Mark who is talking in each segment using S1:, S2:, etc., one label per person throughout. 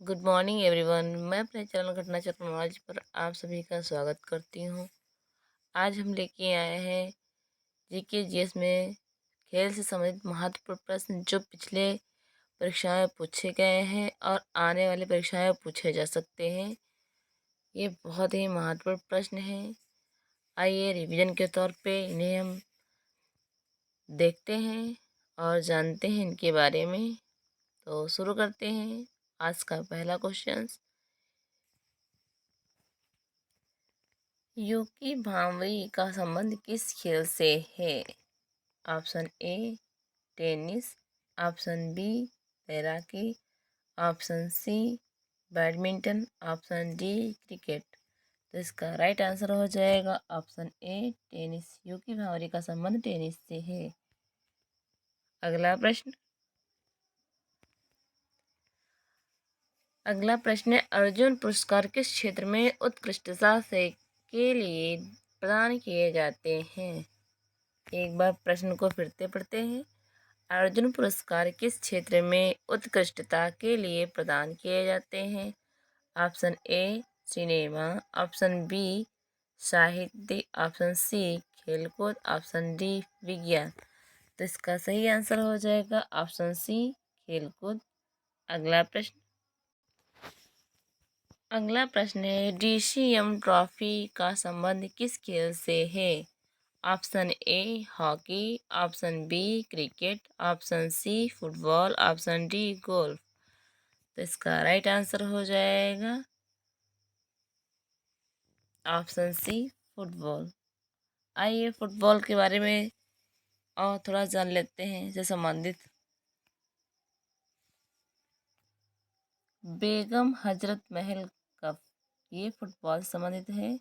S1: Good morning everyone. मैं अपने channel घटना टेक्नोलॉजी पर आप सभी का स्वागत करती हूँ। आज हम लेके आए हैं जीके जीएस में खेल से संबंधित महत्वपूर्ण प्रश्न जो पिछले परीक्षाएं में पूछे गए हैं और आने वाली परीक्षाएं में पूछे जा सकते हैं। ये बहुत ही महत्वपूर्ण प्रश्न हैं। आइए रिवीजन के तौर पे इन्हें हम देखते हैं और जानते हैं इनके बारे में। तो शुरू करते हैं आज का पहला क्वेश्चन। युकी भांवरी का संबंध किस खेल से है? Option A tennis, option B तैराकी, option C badminton, option D cricket. तो इसका राइट आंसर हो जाएगा option A tennis. Yuki Bhambri का संबंध टेनिस से है। अगला प्रश्न है, अर्जुन पुरस्कार किस क्षेत्र में उत्कृष्टता से के लिए प्रदान किए जाते हैं? एक बार प्रश्न को फिर से पढ़ते हैं। अर्जुन पुरस्कार किस क्षेत्र में उत्कृष्टता के लिए प्रदान किए जाते हैं? Option A cinema, option B साहित्य, ऑप्शन सी खेलकूद, ऑप्शन डी विज्ञान। तो इसका सही आंसर हो जाएगा ऑप्शन सी खेलकूद। अगला प्रश्न है, डीसीएम ट्रॉफी का संबंध किस खेल से है? Option A hockey, option B cricket, option C football, option D golf. तो इसका राइट आंसर हो जाएगा ऑप्शन सी फुटबॉल। आइए फुटबॉल के बारे में और थोड़ा जान लेते हैं इससे संबंधित। बेगम हजरत महल कप ये फुटबॉल से संबंधित है।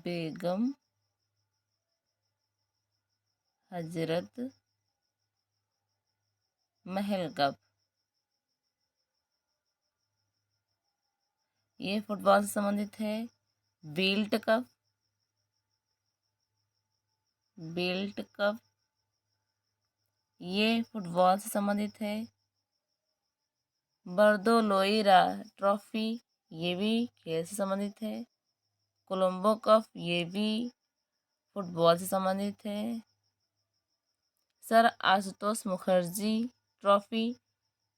S1: बेगम हजरत महल कप ये फुटबॉल से संबंधित है। बिल्ट कप, बिल्ट कप ये फुटबॉल से संबंधित है। बर्दोलोइरा ट्रॉफी ये भी खेल से संबंधित है। कोलंबो कप ये भी फुटबॉल से संबंधित है। सर आशुतोष मुखर्जी ट्रॉफी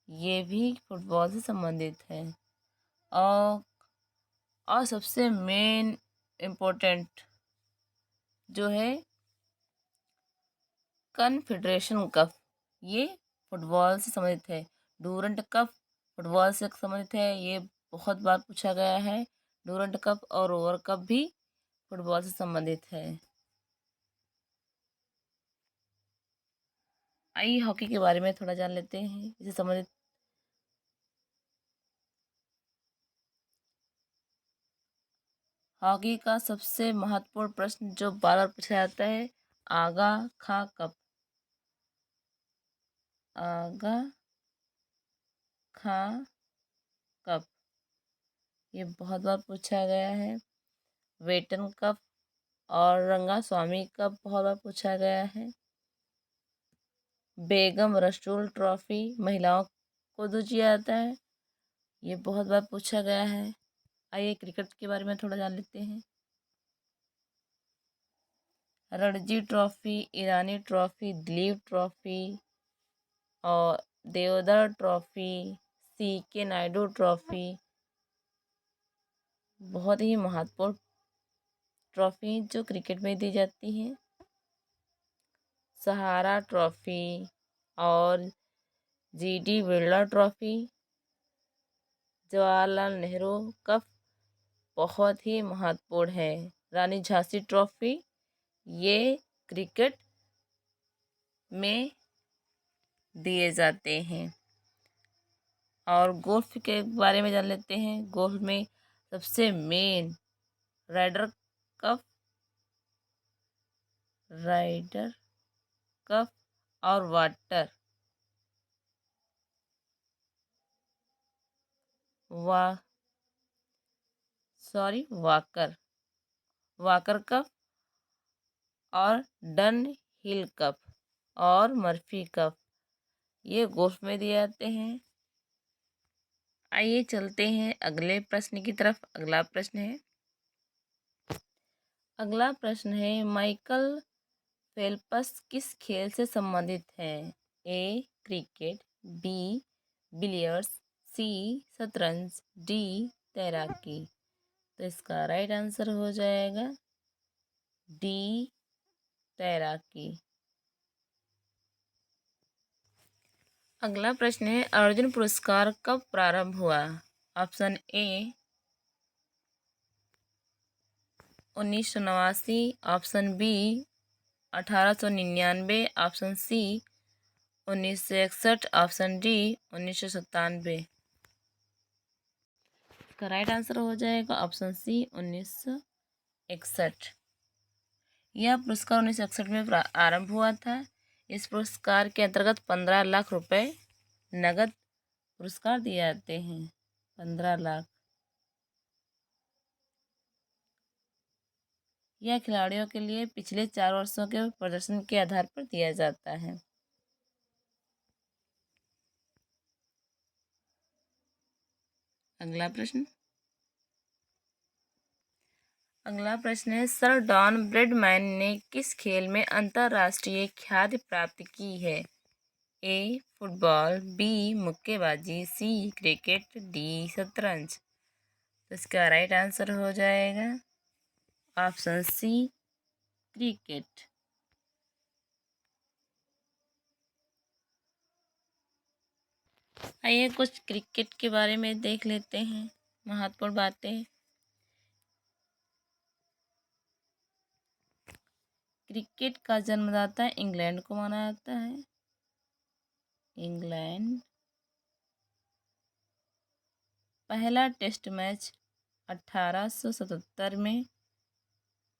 S1: ये भी फुटबॉल से संबंधित है। और सबसे मेन इम्पोर्टेंट जो है कन्फेडरेशन कप ये फुटबॉल से संबंधित है। डूरंट कप फुटबॉल से संबंधित है। ये बहुत बार पूछा गया है। डूरंट कप और ओवर कप भी फुटबॉल से संबंधित है। आइए हॉकी के बारे में थोड़ा जान लेते हैं इससे संबंधित। हॉकी का सबसे महत्वपूर्ण प्रश्न जो बार बार पूछा जाता है, आगा खा कप। आगा खा कप ये बहुत बार पूछा गया है। वेटन कप और रंगा स्वामी कप बहुत बार पूछा गया है। बेगम रसूल ट्रॉफी महिलाओं को दिया जाता है। ये बहुत बार पूछा गया है। आइए क्रिकेट के बारे में थोड़ा जान लेते हैं। Ranji Trophy, Irani Trophy, Duleep Trophy और Deodhar Trophy, CK Naidu Trophy बहुत ही महत्वपूर्ण ट्रॉफी जो क्रिकेट में दी जाती हैं। सहारा ट्रॉफी और GD Birla trophy, Jawaharlal Nehru cup बहुत ही महत्वपूर्ण है। रानी झांसी ट्रॉफी ये क्रिकेट में दिए जाते हैं। और गोल्फ के बारे में जान लेते हैं। गोल्फ में सबसे main Ryder Cup, Ryder Cup और वाकर वाकर कप और डन हिल कप और मर्फी कप ये गोल्फ में दिए जाते हैं। आइए चलते हैं अगले प्रश्न की तरफ। अगला प्रश्न है माइकल फेल्प्स किस खेल से संबंधित है? ए क्रिकेट, बी बिलियर्ड्स, सी शतरंज, डी तैराकी। तो इसका राइट आंसर हो जाएगा डी तैराकी। अगला प्रश्न है अर्जुन पुरस्कार कब प्रारंभ हुआ? Option A 1989, option B 1899, option C 1961, option D 1997। इसका राइट आंसर हो जाएगा ऑप्शन सी 1961। यह पुरस्कार 1961 में आरंभ हुआ था। इस पुरस्कार के अंतर्गत 15 लाख रुपए नगद पुरस्कार दिए जाते हैं। 15 लाख। यह खिलाड़ियों के लिए पिछले 4 वर्षों के प्रदर्शन के आधार पर दिया जाता है। अगला प्रश्न है सर डॉन ब्रैडमैन ने किस खेल में अंतर्राष्ट्रीय ख्याति प्राप्त की है? ए फुटबॉल, बी मुक्केबाजी, सी क्रिकेट, डी शतरंज। तो इसका राइट आंसर हो जाएगा ऑप्शन सी क्रिकेट। आइए कुछ क्रिकेट के बारे में देख लेते हैं महत्वपूर्ण बातें। क्रिकेट का जन्मदाता इंग्लैंड को माना जाता है। इंग्लैंड। पहला टेस्ट मैच 1877 में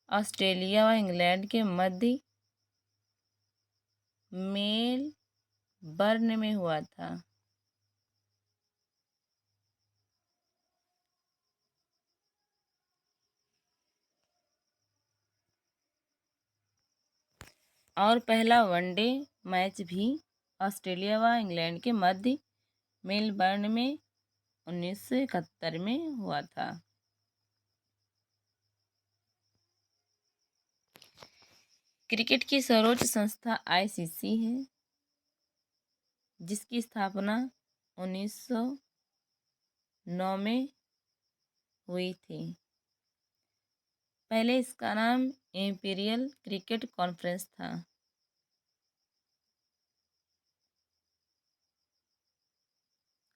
S1: ऑस्ट्रेलिया व इंग्लैंड के मध्य मेलबर्न में हुआ था। और पहला वनडे मैच भी ऑस्ट्रेलिया व इंग्लैंड के मध्य मेलबर्न में 1971 में हुआ था। क्रिकेट की सर्वोच्च संस्था आईसीसी है, जिसकी स्थापना 1909 में हुई थी। पहले इसका नाम इंपीरियल क्रिकेट कॉन्फ्रेंस था।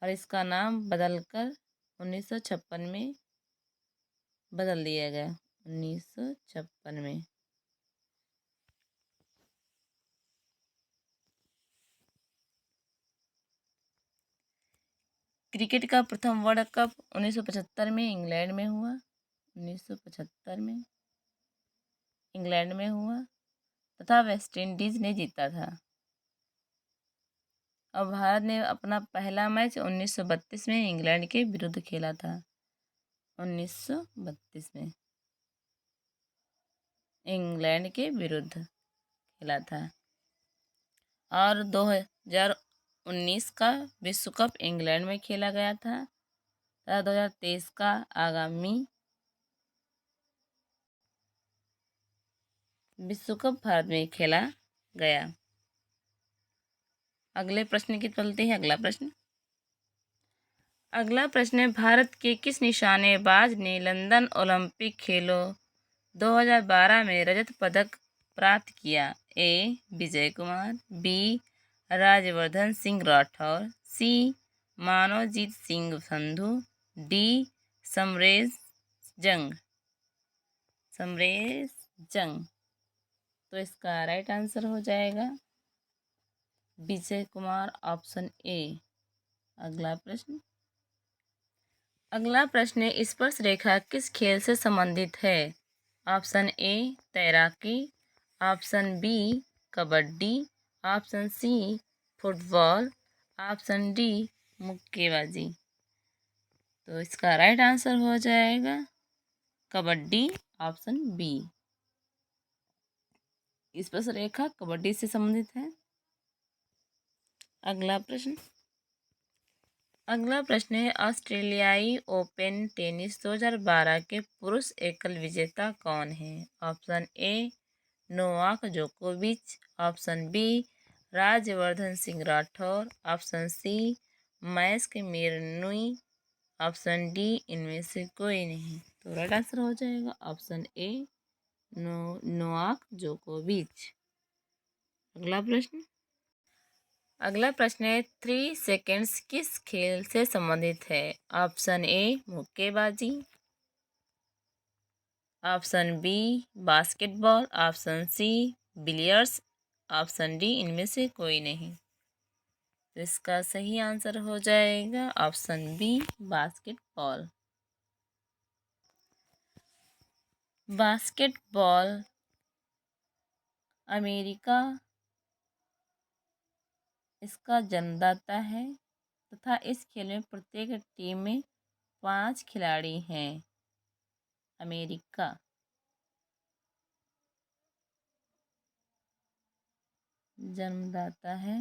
S1: और इसका नाम बदलकर 1956 में बदल दिया गया। 1956 में। क्रिकेट का प्रथम वर्ल्ड कप 1975 में इंग्लैंड में हुआ। 1975 में इंग्लैंड में हुआ तथा वेस्ट इंडीज ने जीता था। और भारत ने अपना पहला मैच 1932 में इंग्लैंड के विरुद्ध खेला था। 1932 में इंग्लैंड के विरुद्ध खेला था। और 2019 का विश्व कप इंग्लैंड में खेला गया था तथा 2023 का आगामी विश्व कप भारत में खेला गया। अगले प्रश्न की चलते हैं। अगला प्रश्न है भारत के किस निशानेबाज ने लंदन ओलंपिक खेलों 2012 में रजत पदक प्राप्त किया? ए विजय कुमार, बी राजवर्धन सिंह राठौर, सी मानवजीत सिंह संधू, डी समरेश जंग। तो इसका राइट आंसर हो जाएगा विजय कुमार, ऑप्शन ए। अगला प्रश्न है स्पर्श रेखा किस खेल से संबंधित है? ऑप्शन ए तैराकी, option B kabaddi, option C football, option D मुक्केबाजी। तो इसका राइट आंसर हो जाएगा कबड्डी, ऑप्शन बी। स्पर्श रेखा कबड्डी से संबंधित है। अगला प्रश्न अगला प्रश्न है, ऑस्ट्रेलियाई ओपन टेनिस 2012 के पुरुष एकल विजेता कौन है? ऑप्शन ए नोवाक जोकोविच, option B Rajyavardhan Singh Rathore, option C Max Mirnyi, option D इनमें से कोई नहीं। तो राइट आंसर हो जाएगा ऑप्शन ए नोवाक जोकोविच। अगला प्रश्न है, 3 सेकेंड्स किस खेल से संबंधित है? ऑप्शन ए मुक्केबाजी, option B basketball, option C billiards, option D इनमें से कोई नहीं। तो इसका सही आंसर हो जाएगा option B basketball. Basketball America इसका जन्मदाता है तथा इस खेल में प्रत्येक टीम में 5 खिलाड़ी हैं। अमेरिका जन्मदाता है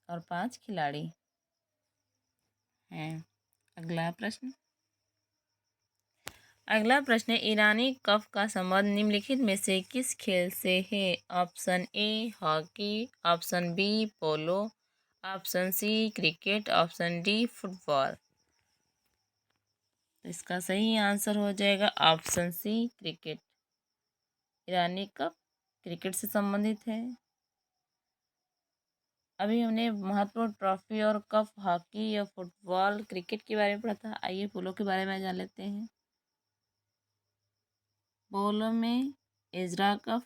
S1: और 5 खिलाड़ी हैं। अगला प्रश्न है, ईरानी कप का संबंध निम्नलिखित में से किस खेल से है? Option A hockey, option B polo, option C cricket, option D football. तो इसका सही आंसर हो जाएगा option C cricket. Irani cup cricket से संबंधित है। अभी हमने महत्वपूर्ण ट्रॉफी और कप हॉकी या फुटबॉल क्रिकेट के बारे में पढ़ा था। आइए पोलो के बारे में जान लेते हैं। पोलो में Ezra cup,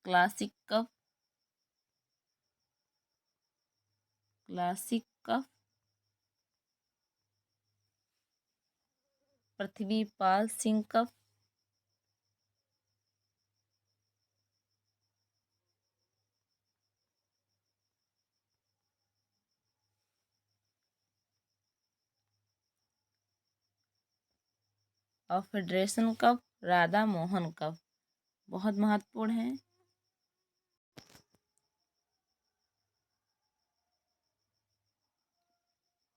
S1: classic cup, Prithvipal Singh cup, और federation cup, Radha Mohan cup बहुत महत्वपूर्ण है।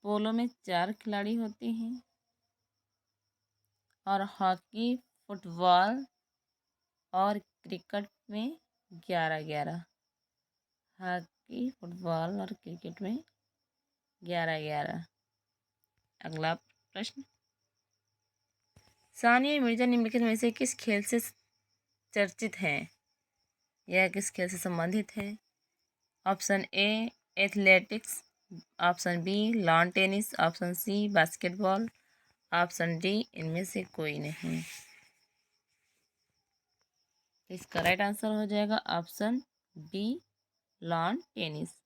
S1: पोलो में 4 खिलाड़ी होते हैं और हॉकी, फुटबॉल और क्रिकेट में 11-11। हॉकी, फुटबॉल और क्रिकेट में 11-11। अगला प्रश्न, सानिया मिर्जा निम्नलिखित में से किस खेल से चर्चित हैं? यह किस खेल से संबंधित है? Option A athletics, option B lawn tennis, option C basketball, option D इनमें से कोई नहीं। इसका राइट आंसर हो जाएगा option B lawn tennis.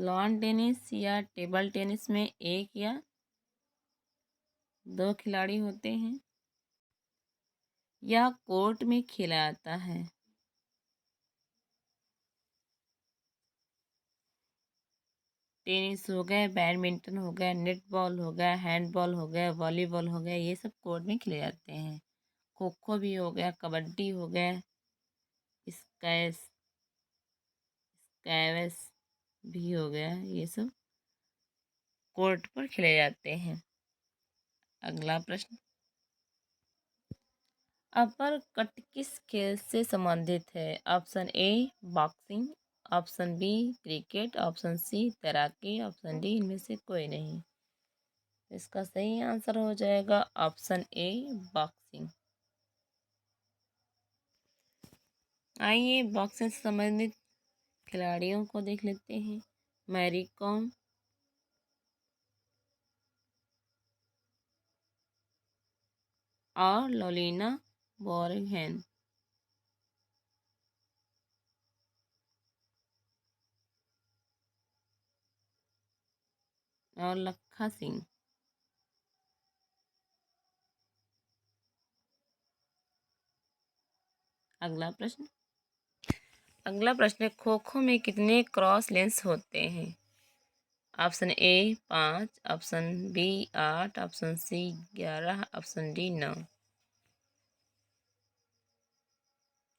S1: Lawn tennis या टेबल टेनिस में 1 या 2 खिलाड़ी होते हैं। यह कोर्ट में खेला जाता है। टेनिस हो गया, बैडमिंटन हो गया, नेटबॉल हो गया, हैंडबॉल हो गया, वॉलीबॉल हो गया, ये सब कोर्ट में खेले जाते हैं। खो खो भी हो गया, कबड्डी हो गया, स्क्वैश भी हो गया, ये सब कोर्ट पर खेले जाते हैं। अगला प्रश्न, अपर कट किस खेल से संबंधित है? Option A boxing, option B cricket, option C तैराकी, ऑप्शन डी इनमें से कोई नहीं। इसका सही आंसर हो जाएगा ऑप्शन ए बॉक्सिंग। आइए बॉक्सिंग से संबंधित खिलाड़ियों को देख लेते हैं। मैरी कॉम, और लोलिना बोरगहेन। और लखा सिंह। अगला प्रश्न है, खो खो में कितने क्रॉस लेंस होते हैं? Option A 5, option B 8, option C 11, option D 9।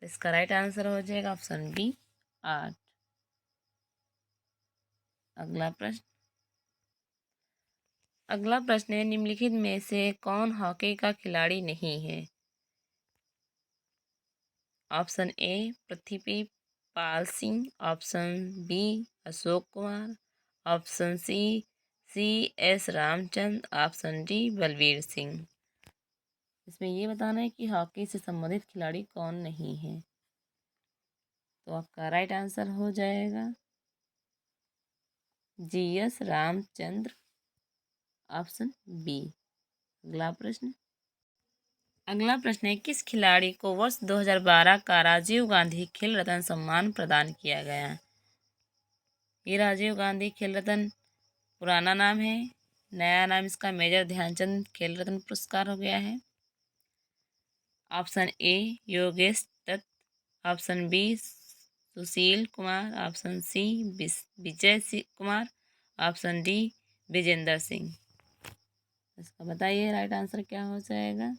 S1: इसका राइट आंसर हो जाएगा ऑप्शन बी 8। अगला प्रश्न है, निम्नलिखित में से कौन हॉकी का खिलाड़ी नहीं है? Option A Prithvi Pal Singh, option B Ashok Kumar, option C S Ramchandra, option D Balbir Singh. इसमें ये बताना है कि हॉकी से संबंधित खिलाड़ी कौन नहीं है। तो आपका राइट आंसर हो जाएगा G S Ramchandra, option B. अगला प्रश्न है, किस खिलाड़ी को वर्ष 2012 का राजीव गांधी खेल रत्न सम्मान प्रदान किया गया? ये राजीव गांधी खेल रत्न पुराना नाम है, नया नाम इसका मेजर ध्यानचंद खेल रत्न पुरस्कार हो गया है। Option A Yogesh Dutt, option B Sushil Kumar, option C Vijay Kumar, option D Vijender Singh. इसका बताइए राइट आंसर क्या हो जाएगा।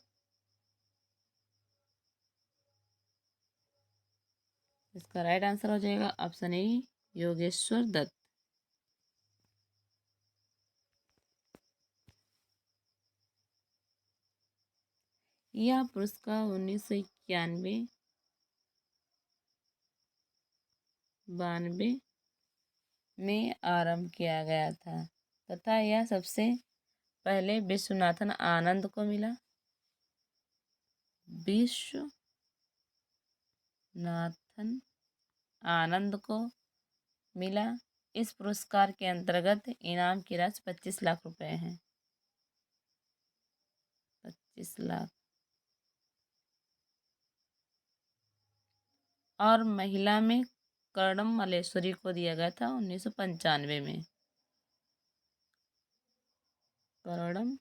S1: इसका राइट आंसर हो जाएगा ऑप्शन ए योगेश्वर दत्त। यह पुरस्कार 1991-92 में आरंभ किया गया था तथा यह सबसे पहले विश्वनाथन आनंद को मिला। विश्वनाथन आनंद को मिला। इस पुरस्कार के अंतर्गत इनाम की राशि 25 लाख रुपए है। 25 लाख। और महिला में कर्णम मल्लेश्वरी को दिया गया था 1995 में। कर्णम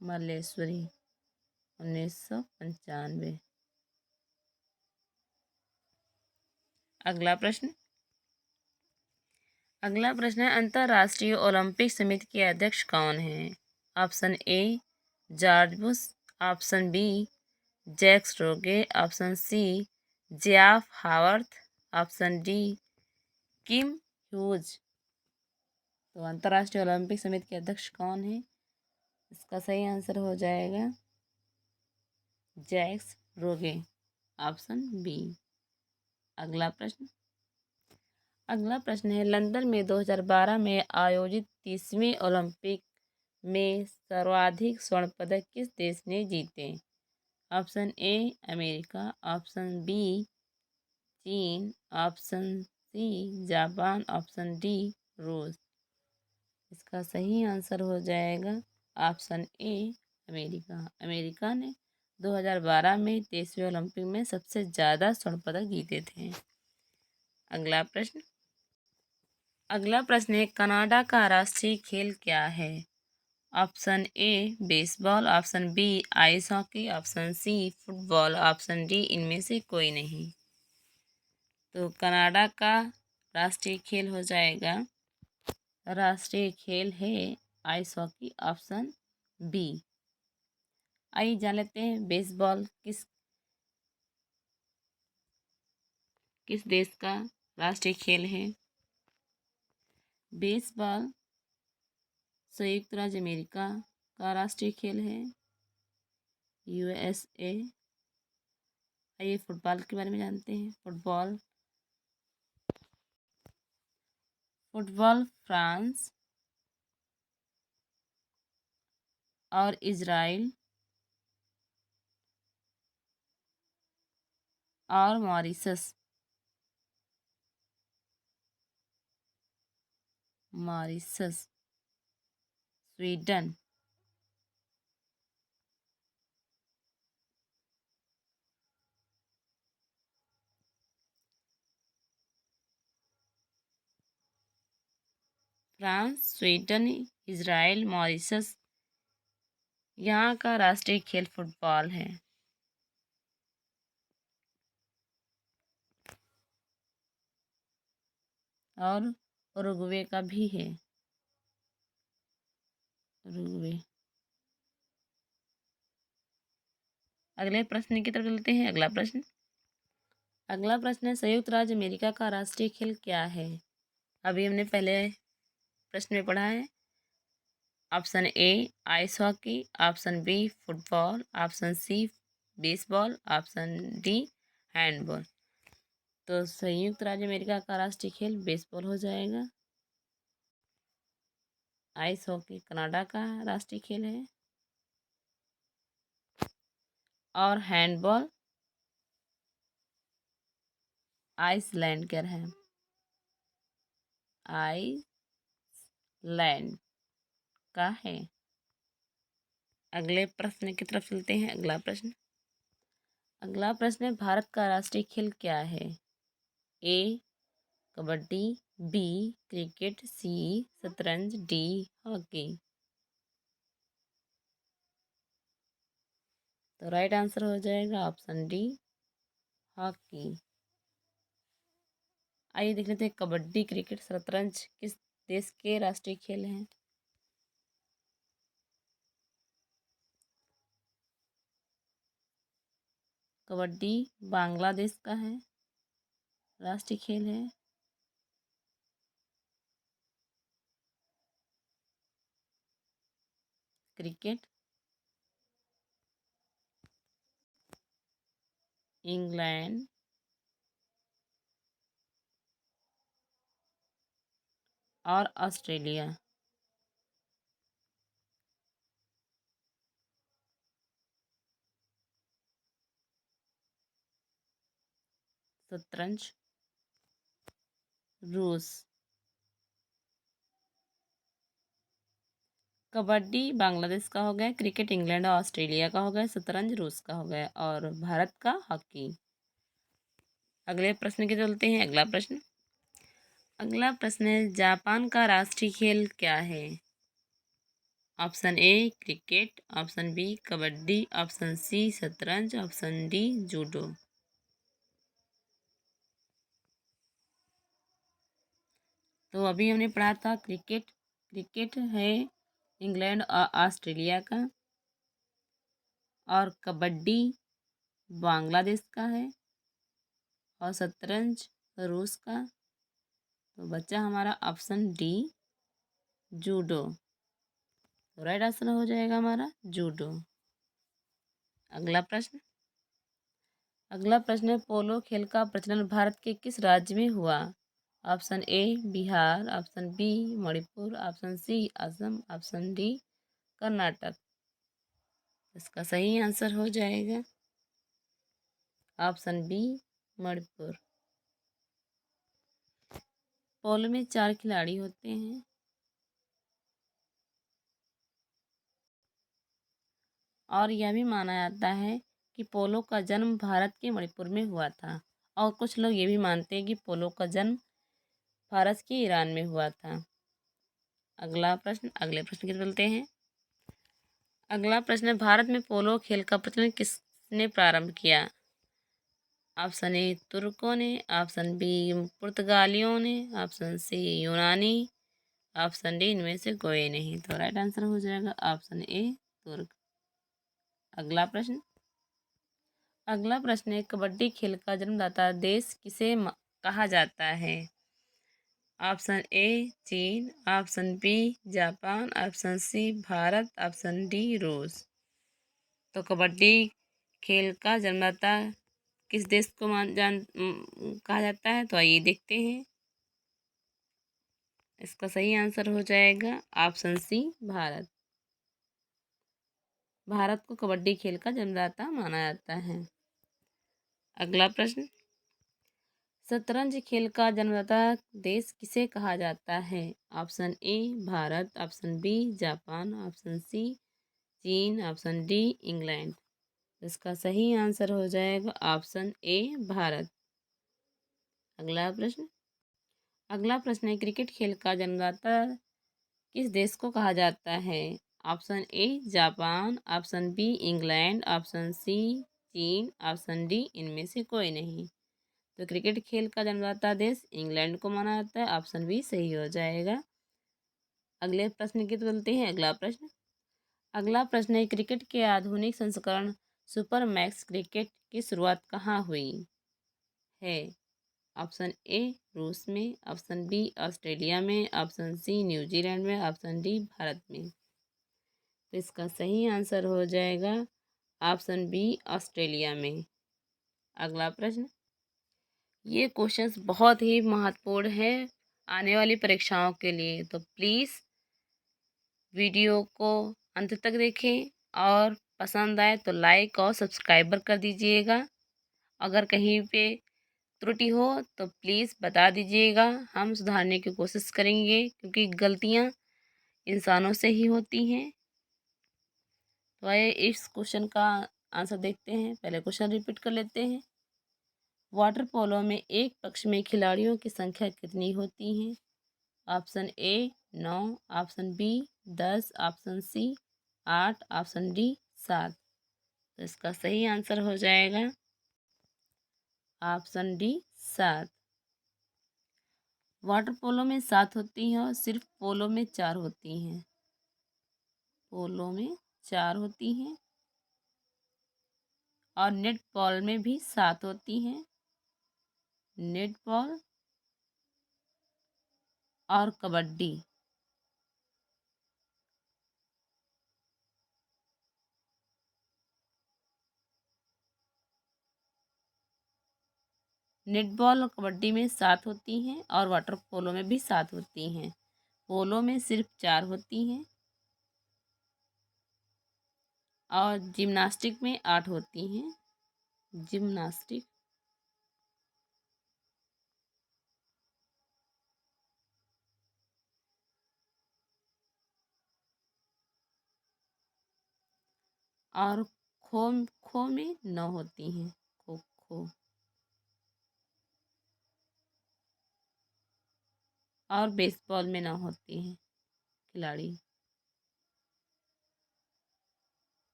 S1: मल्लेश्वरी 1995। अगला प्रश्न है, अंतर्राष्ट्रीय ओलंपिक समिति के अध्यक्ष कौन हैं? Option A George Bush, option B Jacques Rogge, option C Jeff Howarth, option D Kim Hughes. तो अंतर्राष्ट्रीय ओलंपिक समिति के अध्यक्ष कौन है? इसका सही आंसर हो जाएगा जैक्स रोगे, ऑप्शन बी। अगला प्रश्न है, लंदन में 2012 में आयोजित 30वें ओलंपिक में सर्वाधिक स्वर्ण पदक किस देश ने जीते? Option A America, option B चीन, option C Japan, option D रूस। इसका सही आंसर हो जाएगा ऑप्शन ए अमेरिका। अमेरिका ने 2012 में 23वें ओलंपिक में सबसे ज़्यादा स्वर्ण पदक जीते थे। अगला प्रश्न है, कनाडा का राष्ट्रीय खेल क्या है? Option A baseball, option B ice hockey, option C football, option D इनमें से कोई नहीं। तो कनाडा का राष्ट्रीय खेल हो जाएगा, राष्ट्रीय खेल है आइस हॉकी, ऑप्शन बी। आइए जान लेते हैं बेसबॉल किस देश का राष्ट्रीय खेल है। बेसबॉल संयुक्त राज्य अमेरिका का राष्ट्रीय खेल है, यूएसए। आइए फुटबॉल के बारे में जानते हैं। फुटबॉल फ्रांस और इजराइल और Mauritius Sweden France, Sweden, Israel, Mauritius, यहाँ का राष्ट्रीय खेल फुटबॉल है। और उरुग्वे का भी है। उरुग्वे। अगले प्रश्न की तरफ चलते हैं। अगला प्रश्न, अगला प्रश्न है, संयुक्त राज्य अमेरिका का राष्ट्रीय खेल क्या है? अभी हमने पहले प्रश्न में पढ़ा है। Option A ice hockey, option B football, option C baseball, option D handball. तो संयुक्त राज्य अमेरिका का राष्ट्रीय खेल बेसबॉल हो जाएगा। आइस हॉकी कनाडा का राष्ट्रीय खेल है और हैंडबॉल आइसलैंड का है। आइसलैंड का है। अगले प्रश्न की तरफ चलते हैं। अगला प्रश्न है, भारत का राष्ट्रीय खेल क्या है? ए कबड्डी, बी क्रिकेट, सी शतरंज, डी हॉकी। तो राइट आंसर हो जाएगा ऑप्शन डी हॉकी। आइए देख लेते हैं, कबड्डी क्रिकेट शतरंज किस देश के राष्ट्रीय खेल हैं? कबड्डी बांग्लादेश का है राष्ट्रीय खेल है। क्रिकेट इंग्लैंड और ऑस्ट्रेलिया। शतरंज रूस। कबड्डी बांग्लादेश का हो गया, क्रिकेट इंग्लैंड और ऑस्ट्रेलिया का हो गया, शतरंज रूस का हो गया और भारत का हॉकी। अगले प्रश्न के चलते हैं। अगला प्रश्न है, जापान का राष्ट्रीय खेल क्या है? Option A cricket, option B kabaddi, option C शतरंज, ऑप्शन डी जूडो। तो अभी हमने पढ़ा था क्रिकेट है इंग्लैंड और ऑस्ट्रेलिया का और कबड्डी बांग्लादेश का है और शतरंज रूस का। तो बचा हमारा ऑप्शन डी जूडो। तो राइट आंसर हो जाएगा हमारा जूडो। अगला प्रश्न है, पोलो खेल का प्रचलन भारत के किस राज्य में हुआ? Option A Bihar, option B Manipur, option C Assam, option D Karnataka. इसका सही आंसर हो जाएगा ऑप्शन बी मणिपुर। पोलो में 4 खिलाड़ी होते हैं और यह भी माना जाता है कि पोलो का जन्म भारत के मणिपुर में हुआ था और कुछ लोग ये भी मानते हैं कि पोलो का जन्म फारस के ईरान में हुआ था। अगले प्रश्न की चलते हैं। अगला प्रश्न है, भारत में पोलो खेल का प्रचलन किसने प्रारंभ किया? ऑप्शन ए तुर्कों ने, ऑप्शन बी पुर्तगालियों ने, ऑप्शन सी यूनानी, ऑप्शन डी इनमें से कोई नहीं। तो राइट आंसर हो जाएगा ऑप्शन ए तुर्क। अगला प्रश्न है, कबड्डी खेल का जन्मदाता देश किसे कहा जाता है? ऑप्शन ए चीन, option B Japan, option C Bharat, option D रूस। तो कबड्डी खेल का जन्मदाता किस देश को कहा जाता है? तो आइए देखते हैं। इसका सही आंसर हो जाएगा ऑप्शन सी भारत। भारत को कबड्डी खेल का जन्मदाता माना जाता है। अगला प्रश्न, शतरंज खेल का जन्मदाता देश किसे कहा जाता है? Option A Bharat, option B Japan, option C चीन, ऑप्शन डी इंग्लैंड। इसका सही आंसर हो जाएगा ऑप्शन ए भारत। अगला प्रश्न है, क्रिकेट खेल का जन्मदाता किस देश को कहा जाता है? Option A Japan, option B England, option C चीन, ऑप्शन डी इनमें से कोई नहीं। तो क्रिकेट खेल का जन्मदाता देश इंग्लैंड को माना जाता है। ऑप्शन बी सही हो जाएगा। अगले प्रश्न की बोलते हैं। अगला प्रश्न है, क्रिकेट के आधुनिक संस्करण सुपर मैक्स क्रिकेट की शुरुआत कहाँ हुई
S2: है? ऑप्शन ए रूस में, ऑप्शन बी ऑस्ट्रेलिया में, ऑप्शन सी न्यूजीलैंड में, ऑप्शन डी भारत में। तो इसका सही आंसर हो जाएगा ऑप्शन बी ऑस्ट्रेलिया में। अगला प्रश्न, ये क्वेश्चंस बहुत ही महत्वपूर्ण है आने वाली परीक्षाओं के लिए, तो प्लीज़ वीडियो को अंत तक देखें और पसंद आए तो लाइक और सब्सक्राइबर कर दीजिएगा। अगर कहीं पे त्रुटि हो तो प्लीज़ बता दीजिएगा, हम सुधारने की कोशिश करेंगे, क्योंकि गलतियां इंसानों से ही होती हैं। तो आइए इस क्वेश्चन का आंसर देखते हैं। पहले क्वेश्चन रिपीट कर लेते हैं। वाटर पोलो में एक पक्ष में खिलाड़ियों की संख्या कितनी होती है? Option A 9, option B 10, option C 8, option D 7। तो इसका सही आंसर हो जाएगा ऑप्शन डी 7। वाटर पोलो में 7 होती हैं और सिर्फ पोलो में 4 होती हैं। पोलो में 4 होती हैं और नेट बॉल में भी 7 होती हैं। नेट बॉल और कबड्डी। नेटबॉल और कबड्डी में 7 होती हैं और वाटर पोलो में भी 7 होती हैं। पोलो में सिर्फ 4 होती हैं और जिम्नास्टिक में 8 होती हैं। जिम्नास्टिक और खो खो में 9 होती हैं। खो खो और बेसबॉल में 9 होती हैं खिलाड़ी।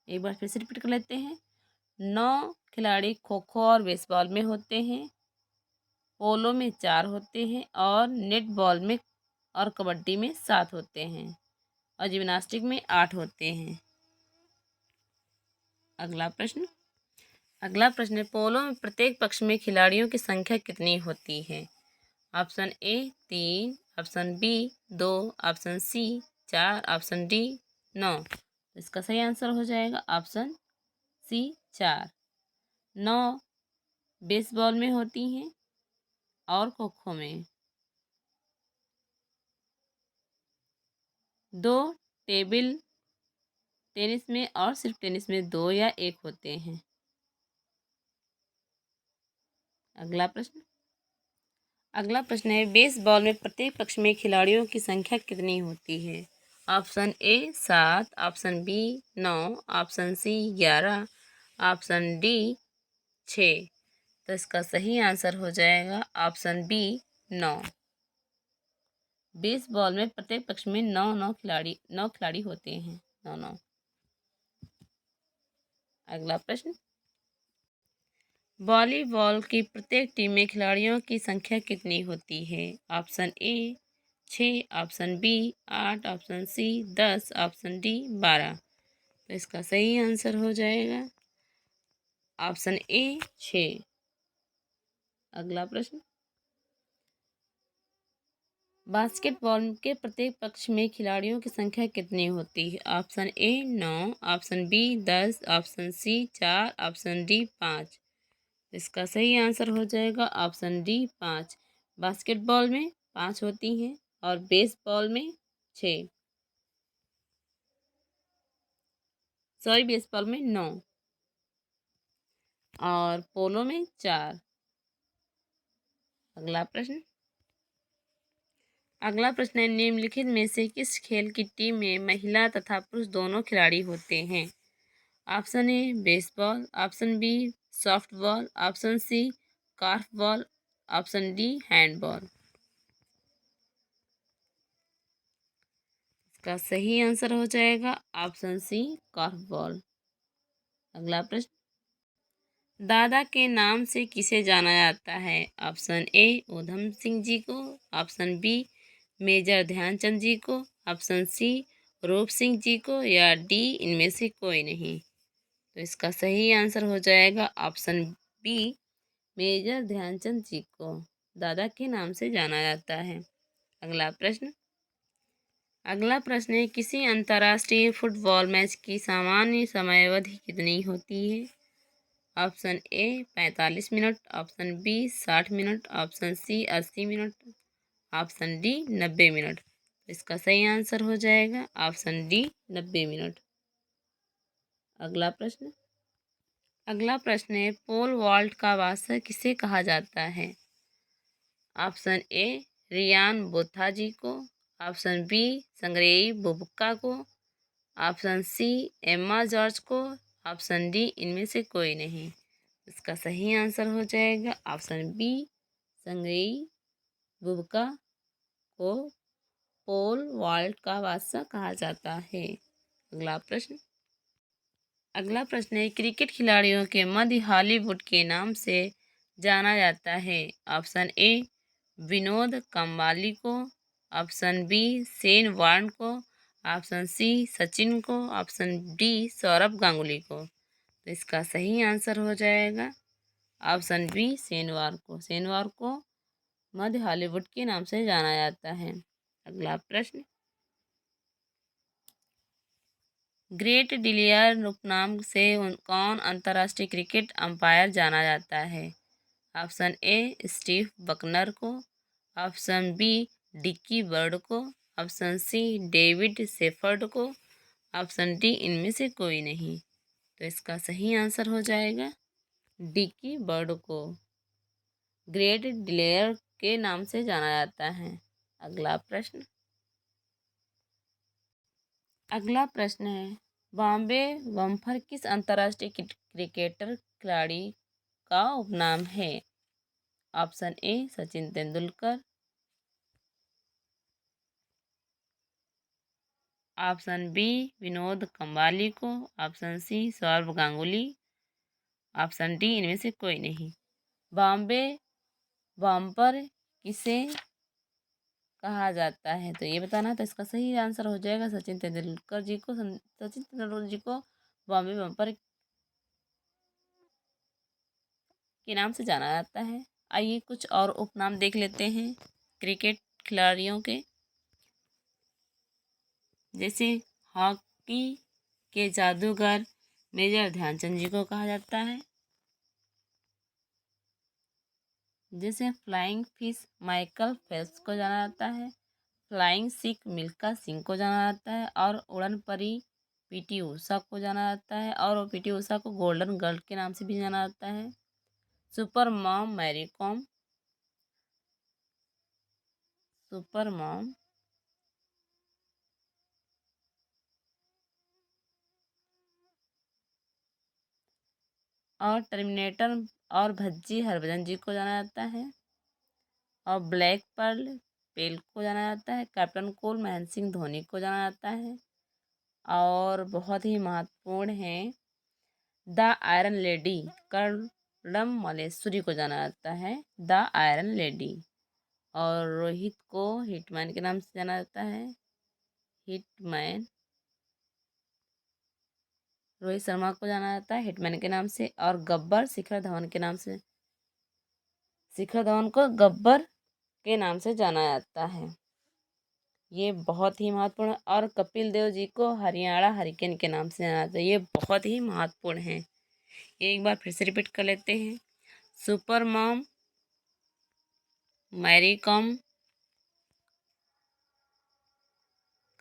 S2: एक बार फिर से रिपीट कर लेते हैं। 9 खिलाड़ी खो खो और बेसबॉल में होते हैं। पोलो में 4 होते हैं और नेट बॉल में और कबड्डी में 7 होते हैं और जिम्नास्टिक में 8 होते हैं। अगला प्रश्न है, पोलो में प्रत्येक पक्ष में खिलाड़ियों की संख्या कितनी होती है? Option A 3, option B 2, option C 4, option D 9। इसका सही आंसर हो जाएगा ऑप्शन सी 4। 9 बेसबॉल में होती हैं और खो खो में। 2 टेबल टेनिस में और सिर्फ टेनिस में 2 या 1 होते हैं। अगला प्रश्न है, बेसबॉल में प्रत्येक पक्ष में खिलाड़ियों की संख्या कितनी होती है? Option A 7, option B 9, option C 11, option D 6। तो इसका सही आंसर हो जाएगा ऑप्शन बी 9। बेसबॉल में प्रत्येक पक्ष में 9 खिलाड़ी होते हैं। 9। अगला प्रश्न, वॉलीबॉल की प्रत्येक टीम में खिलाड़ियों की संख्या कितनी होती है? Option A 6, option B 8, option C 10, option D 12। तो इसका सही आंसर हो जाएगा ऑप्शन ए 6। अगला प्रश्न, बास्केटबॉल के प्रत्येक पक्ष में खिलाड़ियों की संख्या कितनी होती है? Option A 9, option B 10, option C 4, option D 5। इसका सही आंसर हो जाएगा ऑप्शन डी 5। बास्केटबॉल में 5 होती हैं और बेसबॉल में 6, बेसबॉल में 9 और पोलो में 4। अगला प्रश्न है, निम्नलिखित में से किस खेल की टीम में महिला तथा पुरुष दोनों खिलाड़ी होते हैं? Option A baseball, option B softball, option C korfball, option D handball. इसका सही आंसर हो जाएगा ऑप्शन सी कॉर्फबॉल। अगला प्रश्न, दादा के नाम से किसे जाना जाता है? ऑप्शन ए ऊधम सिंह जी को, ऑप्शन बी मेजर ध्यानचंद जी को, ऑप्शन सी रूप सिंह जी को या डी इनमें से कोई नहीं। तो इसका सही आंसर हो जाएगा ऑप्शन बी मेजर ध्यानचंद जी को दादा के नाम से जाना जाता है। अगला प्रश्न है, किसी अंतर्राष्ट्रीय फुटबॉल मैच की सामान्य समयावधि कितनी होती है? Option A 45 minute, option B 60 minute, option C 80 minute, option D 90 minute. इसका सही आंसर हो जाएगा ऑप्शन डी 90 मिनट। अगला प्रश्न है, पोल वॉल्ट का वादशाह किसे कहा जाता है? ऑप्शन ए रियान बोथा जी को, ऑप्शन बी संग्रेई बुबका को, ऑप्शन सी एम्मा जॉर्ज को, ऑप्शन डी इनमें से कोई नहीं। इसका सही आंसर हो जाएगा ऑप्शन बी संग्रेई बुबका को पोल वॉल्ट का बादशाह कहा जाता है। अगला प्रश्न है, क्रिकेट खिलाड़ियों के मध्य हॉलीवुड के नाम से जाना जाता है। ऑप्शन ए विनोद कांबली को, ऑप्शन बी शेन वॉर्न को, ऑप्शन सी सचिन को, ऑप्शन डी सौरभ गांगुली को। तो इसका सही आंसर हो जाएगा ऑप्शन बी शेन वॉर्न को। शेन वॉर्न को मध्य हॉलीवुड के नाम से जाना जाता है। अगला प्रश्न, ग्रेट डिलियर उपनाम से कौन अंतर्राष्ट्रीय क्रिकेट अंपायर जाना जाता है? ऑप्शन ए स्टीव बकनर को, ऑप्शन बी डिक्की बर्ड को, ऑप्शन सी डेविड सेफर्ड को, ऑप्शन डी इनमें से कोई नहीं। तो इसका सही आंसर हो जाएगा डिक्की बर्ड को ग्रेट डिलियर के नाम से जाना जाता है। अगला प्रश्न है, बॉम्बे बम्पर किस अंतर्राष्ट्रीय क्रिकेटर खिलाड़ी का उपनाम है? Option A Sachin Tendulkar, option B Vinod Kambli को, option C Sourav Ganguly, option D इनमें से कोई नहीं। बॉम्बे बम्पर किसे कहा जाता है, तो ये बताना। तो इसका सही आंसर हो जाएगा सचिन तेंदुलकर जी को। सचिन तेंदुलकर जी को बॉम्बे बम्पर के नाम से जाना जाता है। आइए कुछ और उपनाम देख लेते हैं क्रिकेट खिलाड़ियों के। जैसे हॉकी के जादूगर मेजर ध्यानचंद जी को कहा जाता है। जैसे फ्लाइंग फिश माइकल फेल्प्स को जाना जाता है। फ्लाइंग सिख मिल्खा सिंह को जाना जाता है। और उड़न परी पीटी उषा को जाना जाता है। और पीटी उषा को गोल्डन गर्ल के नाम से भी जाना जाता है। Super mom Mary Kom, super mom और टर्मिनेटर और भज्जी हरभजन जी को जाना जाता है। और ब्लैक पर्ल पेल को जाना जाता है। कैप्टन कूल महेंद्र सिंह धोनी को जाना जाता है। और बहुत ही महत्वपूर्ण है the iron lady Karnam Malleswari को जाना जाता है। The iron lady. और रोहित को हिटमैन के नाम से जाना जाता है। हिटमैन रोहित शर्मा को जाना जाता है हिटमैन के नाम से। और गब्बर शिखर धवन के नाम से, शिखर धवन को गब्बर के नाम से जाना जाता है। ये बहुत ही महत्वपूर्ण। और कपिल देव जी को हरियाणा हरिकेन के नाम से जाना जाता है। ये बहुत ही महत्वपूर्ण है। एक बार फिर से रिपीट कर लेते हैं। सुपर मॉम मैरी कॉम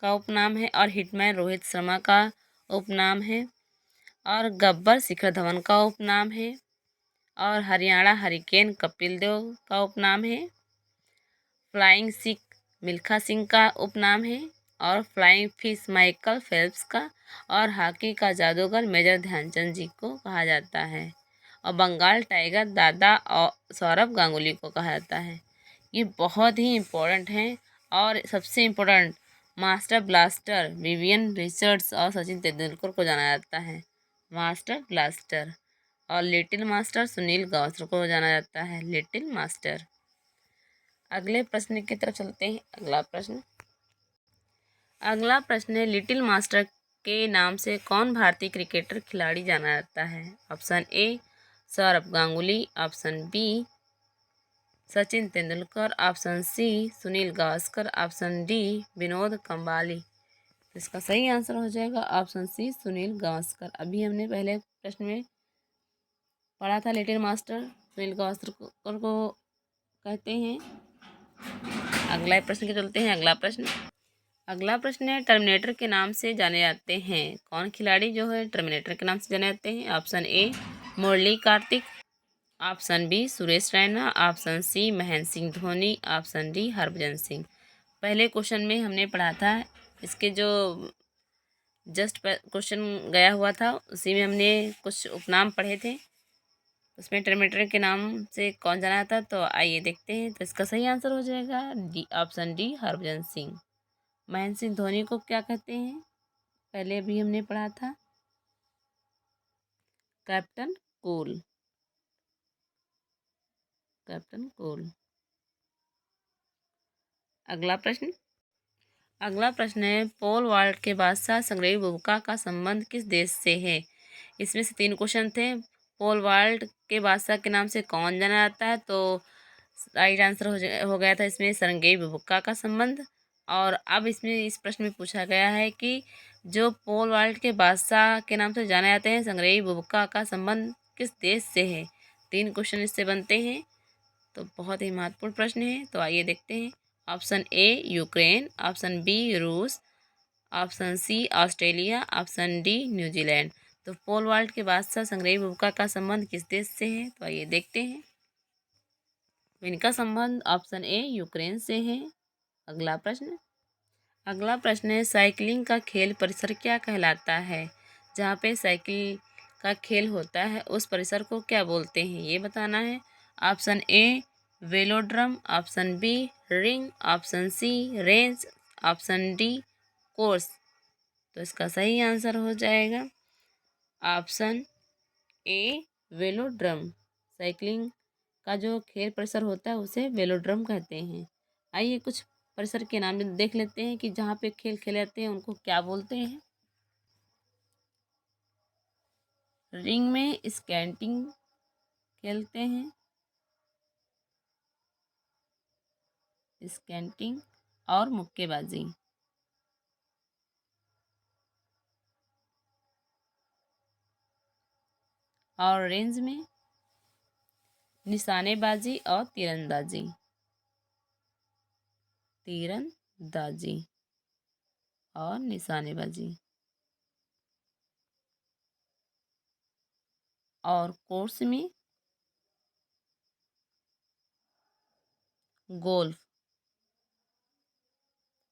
S2: का उपनाम है। और हिटमैन रोहित शर्मा का उपनाम है। और गब्बर शिखर धवन का उपनाम है। और हरियाणा हरिकेन कपिल देव का उपनाम है। फ्लाइंग सिख मिल्खा सिंह का उपनाम है। और फ्लाइंग फिश माइकल फेल्प्स का। और हॉकी का जादूगर मेजर ध्यानचंद जी को कहा जाता है। और बंगाल टाइगर दादा और सौरभ गांगुली को कहा जाता है। ये बहुत ही इम्पोर्टेंट है। और सबसे important master blaster Vivian Richards और सचिन तेंदुलकर को जाना जाता है। Master blaster. और लिटिल मास्टर सुनील गावस्कर को जाना जाता है। Little master. अगले प्रश्न की तरफ चलते हैं। अगला प्रश्न है, लिटिल मास्टर के नाम से कौन भारतीय क्रिकेटर खिलाड़ी जाना जाता है? Option A Sourav Ganguly, option B Sachin Tendulkar, option C Sunil Gavaskar, option D Vinod Kambli. तो इसका सही आंसर हो जाएगा ऑप्शन सी सुनील गावस्कर। अभी हमने पहले प्रश्न में पढ़ा था लिटिल मास्टर सुनील गावस्कर को कहते हैं। अगला प्रश्न के चलते हैं। अगला प्रश्न है टर्मिनेटर के नाम से जाने जाते हैं कौन खिलाड़ी जो है टर्मिनेटर के नाम से जाने जाते हैं। Option A Murali Kartik, option B Suresh Raina, option C Mahendra Singh Dhoni, option D Harbhajan Singh. पहले क्वेश्चन में हमने पढ़ा था, इसके जो जस्ट क्वेश्चन गया हुआ था उसी में हमने कुछ उपनाम पढ़े थे, उसमें टर्मिनेटर के नाम से कौन जाना था। तो आइए देखते हैं। तो इसका सही आंसर हो जाएगा D, option D Harbhajan Singh. Mahendra Singh Dhoni को क्या कहते हैं, पहले भी हमने पढ़ा था, कैप्टन कूल, कैप्टन कूल। अगला प्रश्न है पोल वाल्ट के बादशाह संग्रही बुबका का संबंध किस देश से है। इसमें से 3 क्वेश्चन थे। पोल वाल्ट के बादशाह के नाम से कौन जाना जाता है, तो राइट आंसर हो गया था इसमें संग्रही बुबका का संबंध। और अब इसमें इस प्रश्न में पूछा गया है कि जो पोल वाल्ट के बादशाह के नाम से जाने जाते हैं संग्रही बुबका का संबंध किस देश से है। 3 क्वेश्चन इससे बनते हैं, तो बहुत ही महत्वपूर्ण प्रश्न है। तो आइए देखते हैं। Option A Ukraine, option B रूस, option C Australia, option D New Zealand. तो पोल वाल्ट के बादशाह संग्रही बुबका का संबंध किस देश से है, तो आइए देखते हैं। इनका संबंध ऑप्शन ए यूक्रेन से है। अगला प्रश्न है साइकिलिंग का खेल परिसर क्या कहलाता है। जहाँ पे साइकिल का खेल होता है उस परिसर को क्या बोलते हैं, ये बताना है। Option A velodrome, option B ring, option C range, option D course. तो इसका सही आंसर हो जाएगा ऑप्शन ए वेलोड्रम। साइकिलिंग का जो खेल परिसर होता है उसे वेलोड्रम कहते हैं। आइए कुछ परिसर के नाम देख लेते हैं कि जहाँ पे खेल खेले जाते हैं उनको क्या बोलते हैं। रिंग में स्केटिंग खेलते हैं, स्केटिंग और मुक्केबाजी। और रेंज में निशानेबाजी और तीरंदाजी, तीरंदाजी और निशानेबाजी। और कोर्स में गोल्फ,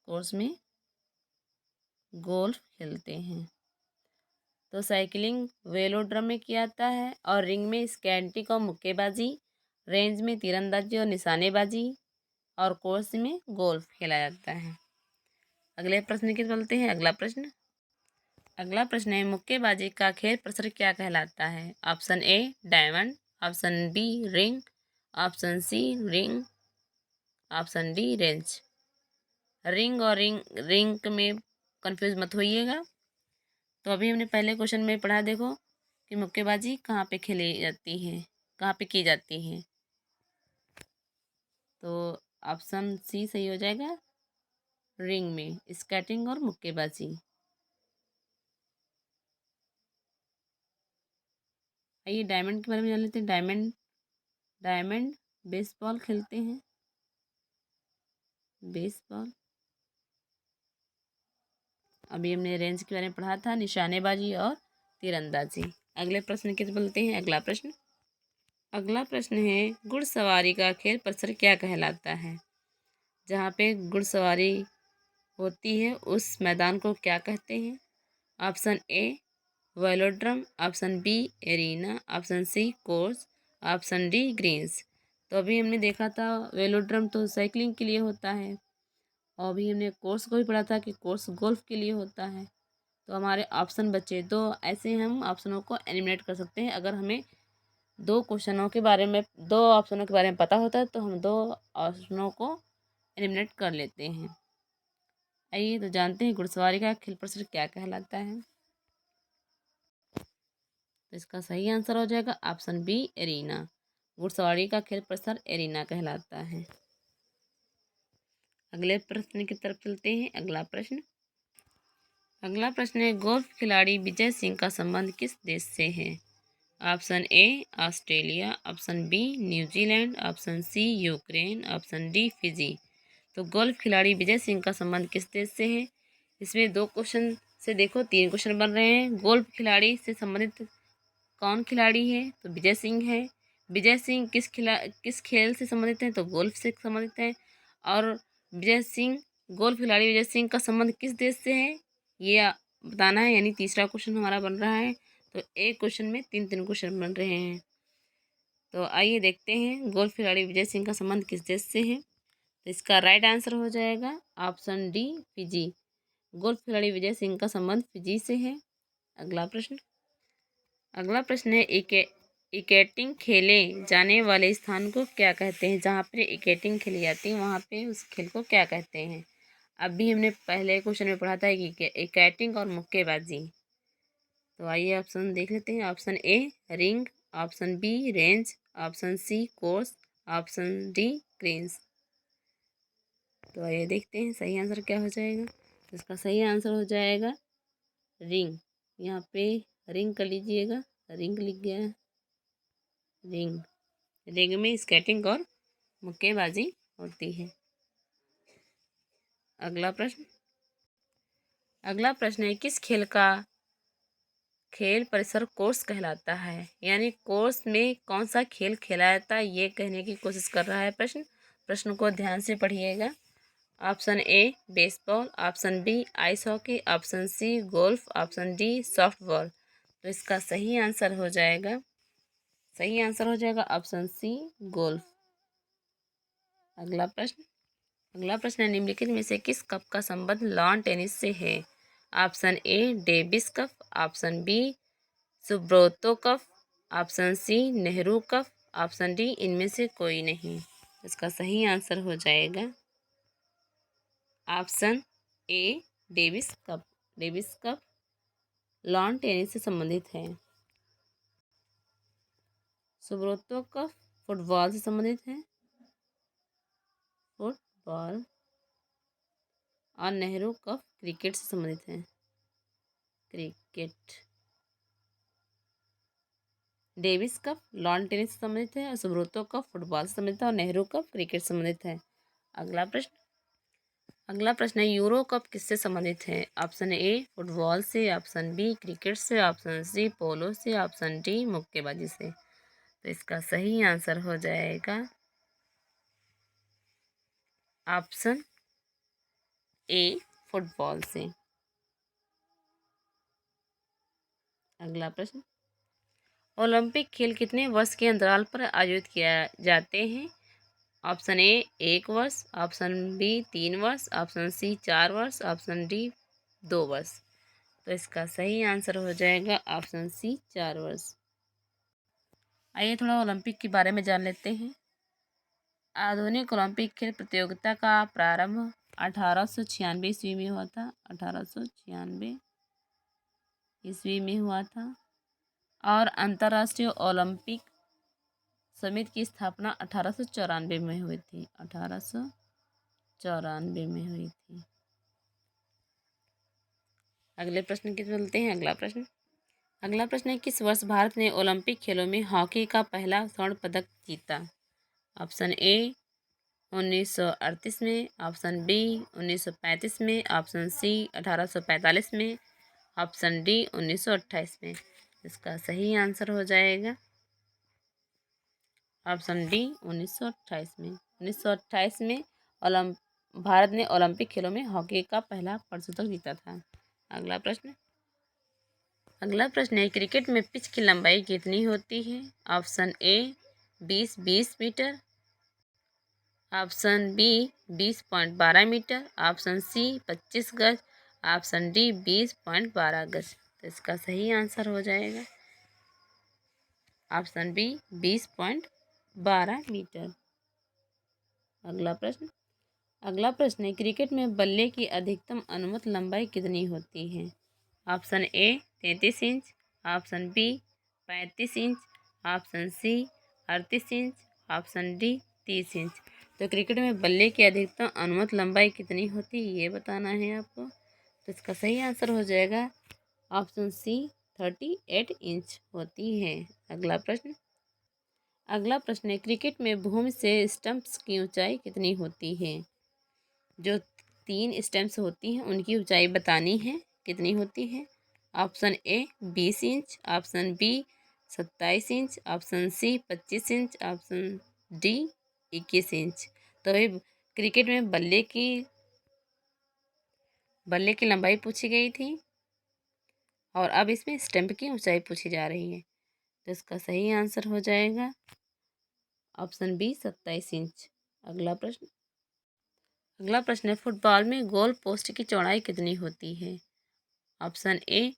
S2: कोर्स में गोल्फ खेलते हैं। तो साइकिलिंग वेलोड्रम में किया जाता है और रिंग में स्केटिंग और मुक्केबाजी, रेंज में तीरंदाजी और निशानेबाजी और कोर्स में गोल्फ खेला जाता है। अगले प्रश्न की चलते हैं। अगला प्रश्न है मुक्केबाजी का खेल परिसर क्या कहलाता है। Option A diamond, option B ring, option C ring, option D range. Ring और रिंग में कंफ्यूज मत होइएगा। तो अभी हमने पहले क्वेश्चन में पढ़ा, देखो कि मुक्केबाजी कहाँ पे खेली जाती है, कहाँ पे की जाती है। तो ऑप्शन सी सही हो जाएगा, रिंग में स्केटिंग और मुक्केबाजी। आइए डायमंड के बारे में जान लेते हैं। डायमंड बेसबॉल खेलते हैं, बेसबॉल। अभी हमने रेंज के बारे में पढ़ा था, निशानेबाजी और तीरंदाजी। अगले प्रश्न के बोलते हैं। अगला प्रश्न है घुड़सवारी का खेल परिसर क्या कहलाता है। जहाँ पे घुड़सवारी होती है उस मैदान को क्या कहते हैं। Option A velodrome, option B arena, option C course, option D greens. तो अभी हमने देखा था वेलोड्रम तो साइकिलिंग के लिए होता है, और अभी हमने कोर्स को भी पढ़ा था कि कोर्स गोल्फ के लिए होता है। तो हमारे ऑप्शन बचे दो। ऐसे हम ऑप्शनों को एलिमिनेट कर सकते हैं। अगर हमें दो ऑप्शनों के बारे में पता होता है तो हम दो ऑप्शनों को एलिमिनेट कर लेते हैं। आइए तो जानते हैं घुड़सवारी का खेल परिसर क्या कहलाता है। तो इसका सही आंसर हो जाएगा ऑप्शन बी एरीना। घुड़सवारी का खेल परिसर एरीना कहलाता है। अगले प्रश्न की तरफ चलते हैं। अगला प्रश्न है गोल्फ खिलाड़ी विजय सिंह का संबंध किस देश से है? Option A Australia, option B New Zealand, option C Ukraine, option D Fiji. तो गोल्फ खिलाड़ी विजय सिंह का संबंध किस देश से है? इसमें 2 क्वेश्चन से देखो 3 क्वेश्चन बन रहे हैं। गोल्फ खिलाड़ी से संबंधित कौन खिलाड़ी है? तो विजय सिंह है। विजय सिंह किस खेल से संबंधित हैं? तो गोल्फ से संबंधित हैं। और गोल्फ खिलाड़ी विजय सिंह का संबंध किस देश से है ये बताना है, यानी तीसरा क्वेश्चन हमारा बन रहा है। तो एक क्वेश्चन में 3 क्वेश्चन बन रहे हैं। तो आइए देखते हैं गोल्फ खिलाड़ी विजय सिंह का संबंध किस देश से है। तो इसका राइट आंसर हो जाएगा ऑप्शन डी फिजी। गोल्फ खिलाड़ी विजय सिंह का संबंध फिजी से है। अगला प्रश्न है इकेटिंग खेले जाने वाले स्थान को क्या कहते हैं? जहाँ पर इकेटिंग खेली जाती है वहाँ पे उस खेल को क्या कहते हैं? अभी हमने पहले क्वेश्चन में पढ़ा था कि इकेटिंग और मुक्केबाजी। तो आइए ऑप्शन देख लेते हैं। Option A ring, option B range, option C course, option D crease. तो आइए देखते हैं सही आंसर क्या हो जाएगा। तो इसका सही आंसर हो जाएगा रिंग। यहाँ पे रिंग कर लीजिएगा, रिंग लिख गया है। रिंग रिंग में स्केटिंग और मुक्केबाजी होती है। अगला प्रश्न है किस खेल का खेल परिसर कोर्स कहलाता है? यानी कोर्स में कौन सा खेल खेला जाता है ये कहने की कोशिश कर रहा है प्रश्न को ध्यान से पढ़िएगा। Option A baseball, option B ice hockey, option C golf, option D softball. तो इसका सही आंसर हो जाएगा ऑप्शन सी गोल्फ। अगला प्रश्न है निम्नलिखित में से किस कप का संबंध लॉन टेनिस से है? Option A Davis cup, option B Subroto cup, option C Nehru cup, option D इनमें से कोई नहीं। इसका सही आंसर हो जाएगा option A Davis cup lawn tennis से संबंधित है। सुब्रोतो कप फुटबॉल से संबंधित है, फुटबॉल। और नेहरू कप क्रिकेट से संबंधित है, cricket. Davis cup lawn tennis से संबंधित है और सुब्रोतो कप फुटबॉल से संबंधित है और नेहरू कप क्रिकेट से संबंधित है। अगला प्रश्न है यूरो कप किससे संबंधित है? ऑप्शन ए फुटबॉल से, ऑप्शन बी क्रिकेट से, ऑप्शन सी पोलो से, ऑप्शन डी मुक्केबाजी से। तो इसका सही आंसर हो जाएगा ऑप्शन ए फुटबॉल से। अगला प्रश्न ओलंपिक खेल कितने वर्ष के अंतराल पर आयोजित किया जाते हैं? ऑप्शन ए 1 वर्ष, ऑप्शन बी 3 वर्ष, ऑप्शन सी 4 वर्ष, ऑप्शन डी 2 वर्ष। तो इसका सही आंसर हो जाएगा ऑप्शन सी 4 वर्ष। आइए थोड़ा ओलंपिक के बारे में जान लेते हैं। आधुनिक ओलंपिक खेल प्रतियोगिता का प्रारंभ 1896 ईस्वी में हुआ था। 1896 ईस्वी में हुआ था। और अंतर्राष्ट्रीय ओलंपिक समिति की स्थापना 1894 में हुई थी। 1894 में हुई थी। अगले प्रश्न की चलते हैं। अगला प्रश्न है किस वर्ष भारत ने ओलंपिक खेलों में हॉकी का पहला स्वर्ण पदक जीता? ऑप्शन ए 1938 में, ऑप्शन बी 1935 में, ऑप्शन सी 1845 में, ऑप्शन डी 1928 में। इसका सही आंसर हो जाएगा ऑप्शन डी 1928 में। 1928 में भारत ने ओलंपिक खेलों में हॉकी का पहला स्वर्ण पदक जीता था। अगला प्रश्न है क्रिकेट में पिच की लंबाई कितनी होती है? Option A 20 metre, option B 20.12 metre, option C 25 गज, ऑप्शन डी 20.12 गज। तो इसका सही आंसर हो जाएगा ऑप्शन बी 20.12 मीटर। अगला प्रश्न है क्रिकेट में बल्ले की अधिकतम अनुमत लंबाई कितनी होती है? Option A 33 inch, option B 35 inch, option C 38 inch, option D 30 inch. तो क्रिकेट में बल्ले की अधिकतम अनुमत लंबाई कितनी होती है ये बताना है आपको। तो इसका सही आंसर हो जाएगा ऑप्शन सी 38 इंच होती है। अगला प्रश्न है, क्रिकेट में भूमि से स्टंप्स की ऊंचाई कितनी होती है? जो 3 स्टंप्स होती हैं उनकी ऊंचाई बतानी है, कितनी होती है। Option A 20 inch, option B 27 inch, option C 25 inch, option D 21 inch. तो भाई क्रिकेट में बल्ले की लंबाई पूछी गई थी और अब इसमें स्टंप की ऊंचाई पूछी जा रही है। तो इसका सही आंसर हो जाएगा ऑप्शन बी 27 इंच। अगला प्रश्न है, फुटबॉल में गोल पोस्ट की चौड़ाई कितनी होती है? Option A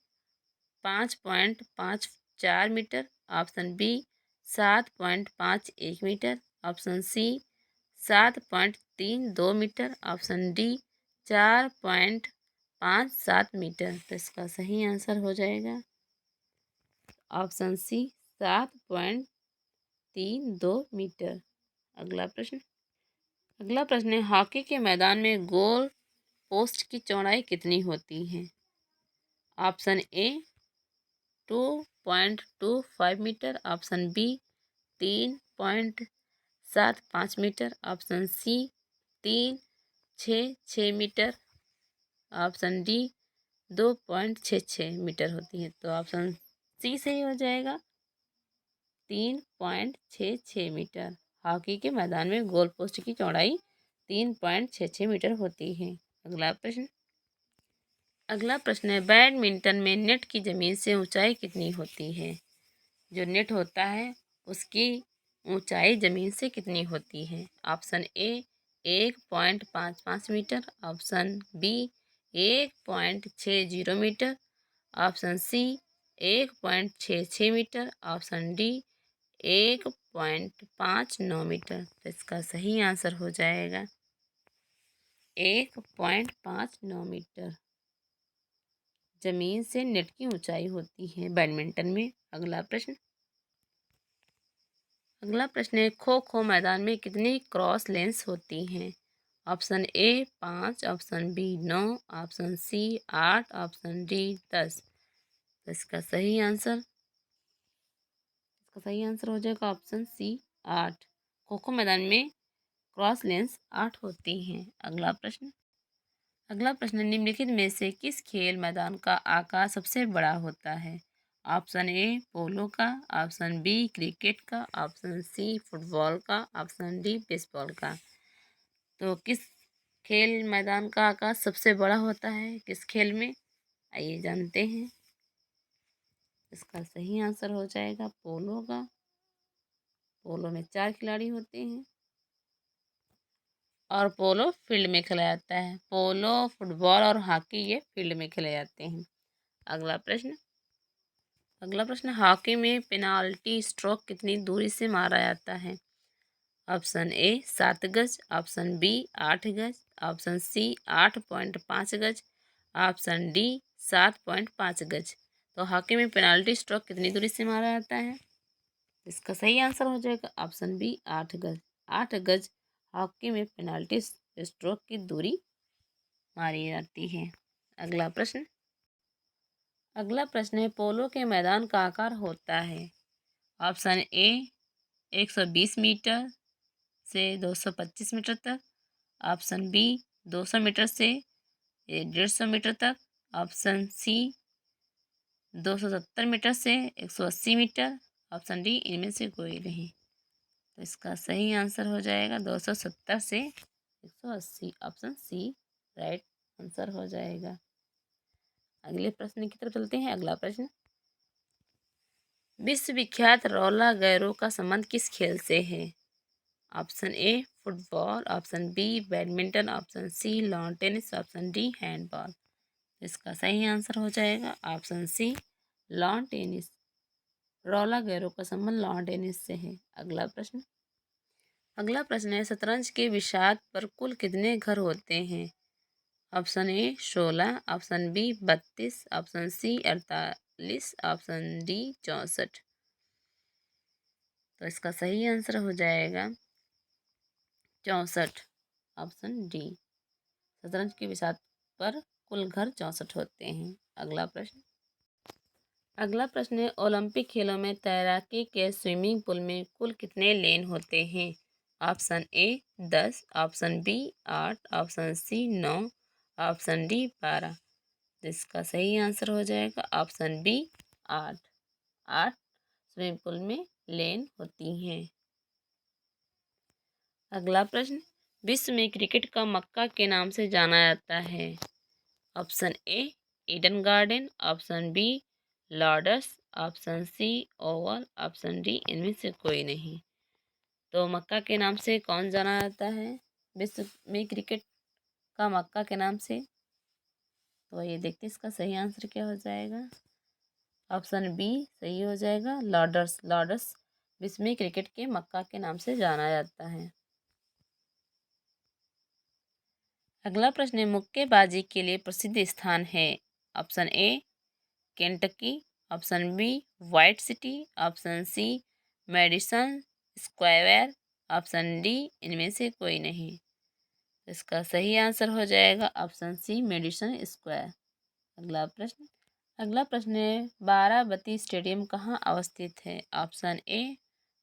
S2: 5.54 metre, option B 7.51 metre, option C 7.32 metre, option D 4.57 metre. तो इसका सही आंसर हो जाएगा ऑप्शन सी 7.32 मीटर। अगला प्रश्न है, हॉकी के मैदान में गोल पोस्ट की चौड़ाई कितनी होती है? Option A 2.25 metre, option B 3.75 metre, option C 3.66 metre, option D 2.66 metre होती है। तो ऑप्शन सी सही हो जाएगा 3.66 मीटर। हॉकी के मैदान में गोल पोस्ट की चौड़ाई 3.66 मीटर होती है। अगला प्रश्न है, बैडमिंटन में नेट की ज़मीन से ऊंचाई कितनी होती है? जो नेट होता है उसकी ऊंचाई ज़मीन से कितनी होती है? Option A 1.55 metre, option B 1.60 metre, option C 1.66 metre, option D 1.59 metre. तो इसका सही आंसर हो जाएगा 1.59 मीटर जमीन से नेट की ऊंचाई होती है बैडमिंटन में। अगला प्रश्न है, खो खो मैदान में कितनी क्रॉस लेंस होती हैं? Option A 5, option B 9, option C 8, option D 10। तो इसका सही आंसर हो जाएगा ऑप्शन सी 8। खो खो मैदान में क्रॉस लेंस 8 होती हैं। अगला प्रश्न, निम्नलिखित में से किस खेल मैदान का आकार सबसे बड़ा होता है? ऑप्शन ए पोलो का, ऑप्शन बी क्रिकेट का, ऑप्शन सी फुटबॉल का, ऑप्शन डी बेसबॉल का। तो किस खेल मैदान का आकार सबसे बड़ा होता है किस खेल में? आइए जानते हैं। इसका सही आंसर हो जाएगा पोलो का। पोलो में 4 खिलाड़ी होते हैं और पोलो फील्ड में खेला जाता है। पोलो, फुटबॉल और हॉकी ये फील्ड में खेले जाते हैं। अगला प्रश्न, हॉकी में पेनाल्टी स्ट्रोक कितनी दूरी से मारा जाता है? ऑप्शन ए 7 गज, ऑप्शन बी 8 गज, ऑप्शन सी 8.5 गज, ऑप्शन डी 7.5 गज। तो हॉकी में पेनाल्टी स्ट्रोक कितनी दूरी से मारा जाता है? इसका सही आंसर हो जाएगा ऑप्शन बी 8 गज। 8 गज हॉकी में पेनाल्टी स्ट्रोक की दूरी मारी जाती है। अगला प्रश्न है, पोलो के मैदान का आकार होता है। ऑप्शन ए 120 मीटर से 225 मीटर तक, ऑप्शन बी 200 मीटर से 150 मीटर तक, ऑप्शन सी 270 मीटर से 180 मीटर, ऑप्शन डी इनमें से कोई नहीं। तो इसका सही आंसर हो जाएगा 270 से 180, ऑप्शन सी राइट आंसर हो जाएगा। अगले प्रश्न की तरफ चलते हैं। अगला प्रश्न, विश्वविख्यात रोला गैरो का संबंध किस खेल से है? Option A football, option B badminton, option C lawn tennis, option D handball. इसका सही आंसर हो जाएगा ऑप्शन सी लॉन टेनिस। रोला गैरो का संबंध लॉन टेनिस से है। अगला प्रश्न है, शतरंज के विषाद पर कुल कितने घर होते हैं? Option A 16, option B 32, option C 48, option D 64। तो इसका सही आंसर हो जाएगा 64, ऑप्शन डी। शतरंज के बिसात पर कुल घर 64 होते हैं। अगला प्रश्न है, ओलंपिक खेलों में तैराकी के स्विमिंग पूल में कुल कितने लेन होते हैं? Option A 10, option B 8, option C 9, option D 12। इसका सही आंसर हो जाएगा ऑप्शन बी 8। 8 स्विमिंग पूल में लेन होती हैं। अगला प्रश्न, विश्व में क्रिकेट का मक्का के नाम से जाना जाता है? Option A Eden Garden, option B Lord's, option C Oval, option D इनमें से कोई नहीं। तो मक्का के नाम से कौन जाना जाता है विश्व में क्रिकेट का मक्का के नाम से? तो ये देखते हैं इसका सही आंसर क्या हो जाएगा। ऑप्शन बी सही हो जाएगा, लॉर्ड्स। लॉर्ड्स विश्व में क्रिकेट के मक्का के नाम से जाना जाता है। अगला प्रश्न है, मुक्केबाजी के लिए प्रसिद्ध स्थान है? Option A Kentucky, option B white city, option C Madison square, option D इनमें से कोई नहीं। इसका सही आंसर हो जाएगा ऑप्शन सी मेडिसन स्क्वायर। अगला प्रश्न है, बाराबती स्टेडियम कहाँ अवस्थित है? Option A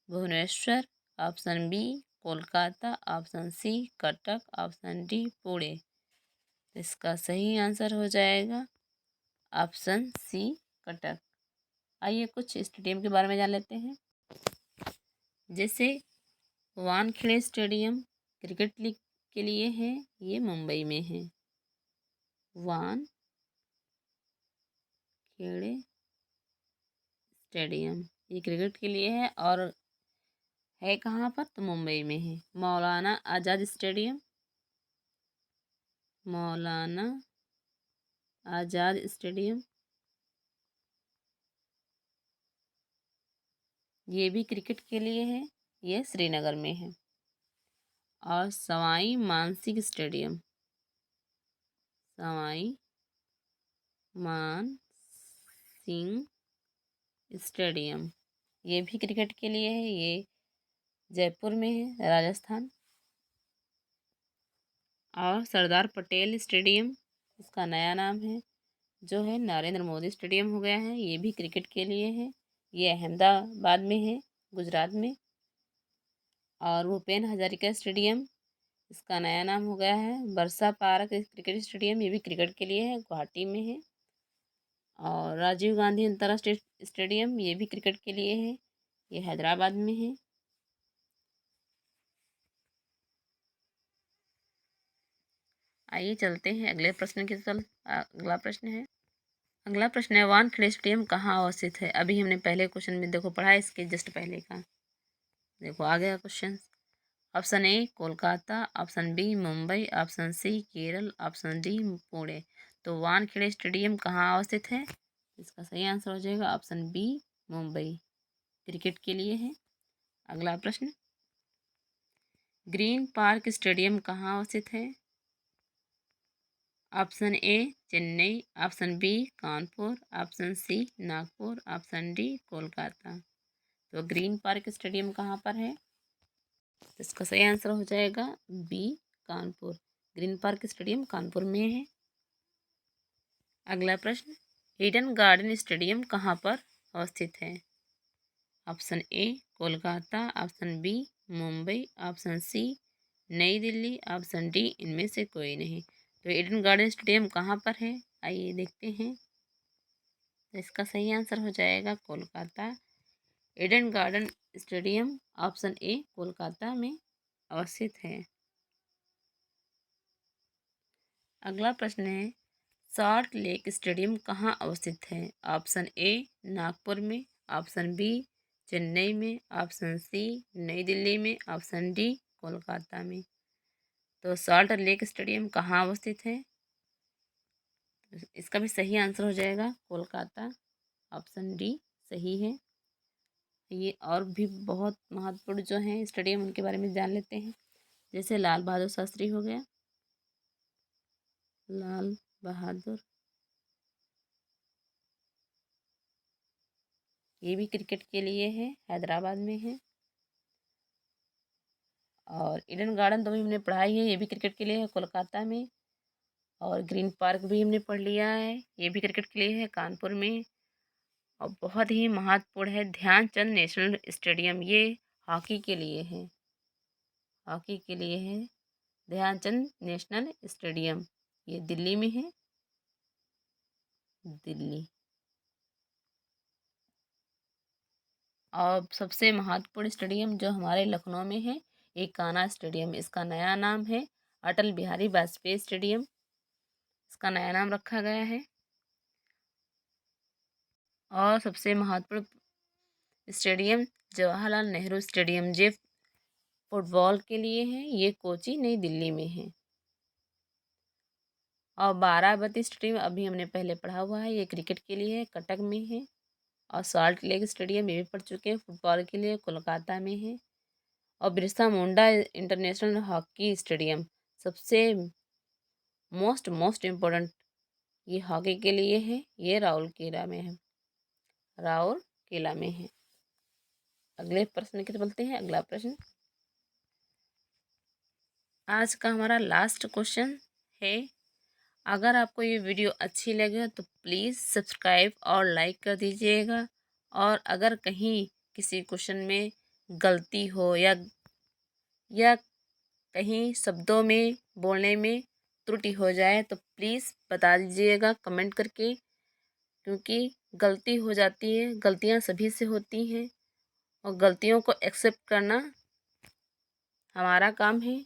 S2: Bhubaneswar, option B Kolkata, option C Cuttack, option D Pune. इसका सही आंसर हो जाएगा ऑप्शन सी कटक। आइए कुछ स्टेडियम के बारे में जान लेते हैं। जैसे वानखेड़े स्टेडियम क्रिकेट लीग के लिए है, ये मुंबई में है। वानखेड़े स्टेडियम ये क्रिकेट के लिए है और है कहाँ पर? तो मुंबई में है। मौलाना आज़ाद स्टेडियम, मौलाना आज़ाद स्टेडियम ये भी क्रिकेट के लिए है, ये श्रीनगर में है। और सवाई मानसिंह स्टेडियम, सवाई मान सिंह स्टेडियम ये भी क्रिकेट के लिए है, ये जयपुर में है, राजस्थान। और सरदार पटेल स्टेडियम इसका नया नाम है, जो है नरेंद्र मोदी स्टेडियम हो गया है, ये भी क्रिकेट के लिए है, ये अहमदाबाद में है, गुजरात में। और भूपेन हजारिका स्टेडियम इसका नया नाम हो गया है बरसा पार्क क्रिकेट स्टेडियम, ये भी क्रिकेट के लिए है, गुवाहाटी में है। और राजीव गांधी अंतर्राष्ट्रीय स्टेडियम ये भी क्रिकेट के लिए है, ये हैदराबाद में है। आइए चलते हैं अगले प्रश्न की तरफ। अगला प्रश्न है, वानखेड़े स्टेडियम कहाँ अवस्थित है? अभी हमने पहले क्वेश्चन में देखो पढ़ा है, इसके जस्ट पहले का देखो आ गया question. Option A Kolkata, option B Mumbai, option C Kerala, option D Pune. तो वानखेड़े स्टेडियम कहाँ अवस्थित है? इसका सही आंसर हो जाएगा ऑप्शन बी मुंबई, क्रिकेट के लिए है। अगला प्रश्न, ग्रीन पार्क स्टेडियम कहाँ अवस्थित है? Option A Chennai, option B Kanpur, option C Nagpur, option D Kolkata. तो ग्रीन पार्क स्टेडियम कहाँ पर है? तो इसका सही आंसर हो जाएगा B Kanpur, green park stadium Kanpur में है। अगला प्रश्न, ईडन गार्डन स्टेडियम कहाँ पर अवस्थित है? Option A Kolkata, option B Mumbai, option C नई दिल्ली, ऑप्शन डी इनमें से कोई नहीं। तो ईडन गार्डन स्टेडियम कहाँ पर है? आइए देखते हैं। तो इसका सही आंसर हो जाएगा Kolkata, Eden garden stadium option A Kolkata में अवस्थित है। अगला प्रश्न है, सॉल्ट लेक स्टेडियम कहाँ अवस्थित है? ऑप्शन ए नागपुर में, ऑप्शन बी चेन्नई में, ऑप्शन सी नई दिल्ली में, ऑप्शन डी कोलकाता में। तो सॉल्ट लेक स्टेडियम कहाँ अवस्थित है? इसका भी सही आंसर हो जाएगा कोलकाता, ऑप्शन डी सही है। ये और भी बहुत महत्वपूर्ण जो हैं स्टेडियम उनके बारे में जान लेते हैं। जैसे लाल बहादुर शास्त्री हो गया, लाल बहादुर ये भी क्रिकेट के लिए है, हैदराबाद में है। और ईडन गार्डन तो भी हमने पढ़ा ही है, ये भी क्रिकेट के लिए है कोलकाता में। और ग्रीन पार्क भी हमने पढ़ लिया है, ये भी क्रिकेट के लिए है कानपुर में। और बहुत ही महत्वपूर्ण है ध्यानचंद नेशनल स्टेडियम, ये हॉकी के लिए है, हॉकी के लिए है ध्यानचंद नेशनल स्टेडियम, ये दिल्ली में है, दिल्ली। और सबसे महत्वपूर्ण स्टेडियम जो हमारे लखनऊ में है, एक कान्हा स्टेडियम, इसका नया नाम है अटल बिहारी वाजपेयी स्टेडियम, इसका नया नाम रखा गया है। और सबसे महत्वपूर्ण स्टेडियम जवाहरलाल नेहरू स्टेडियम, ये फुटबॉल के लिए है, ये कोची नई दिल्ली में है। और बाराबती स्टेडियम अभी हमने पहले पढ़ा हुआ है, ये क्रिकेट के लिए है, कटक में है। और सॉल्ट लेक स्टेडियम ये भी पढ़ चुके हैं, फुटबॉल के लिए कोलकाता में है। और Birsa Munda international hockey stadium सबसे मोस्ट इम्पोर्टेंट, ये हॉकी के लिए है, ये राउरकेला में है, राउरकेला में है। अगले प्रश्न की तरफ बोलते हैं। अगला प्रश्न आज का हमारा लास्ट क्वेश्चन है। अगर आपको ये वीडियो अच्छी लगे तो प्लीज़ सब्सक्राइब और लाइक कर दीजिएगा। और अगर कहीं किसी क्वेश्चन में गलती हो या कहीं शब्दों में बोलने में त्रुटि हो जाए तो प्लीज़ बता दीजिएगा कमेंट करके, क्योंकि गलती हो जाती है, गलतियां सभी से होती हैं और गलतियों को एक्सेप्ट करना हमारा काम है,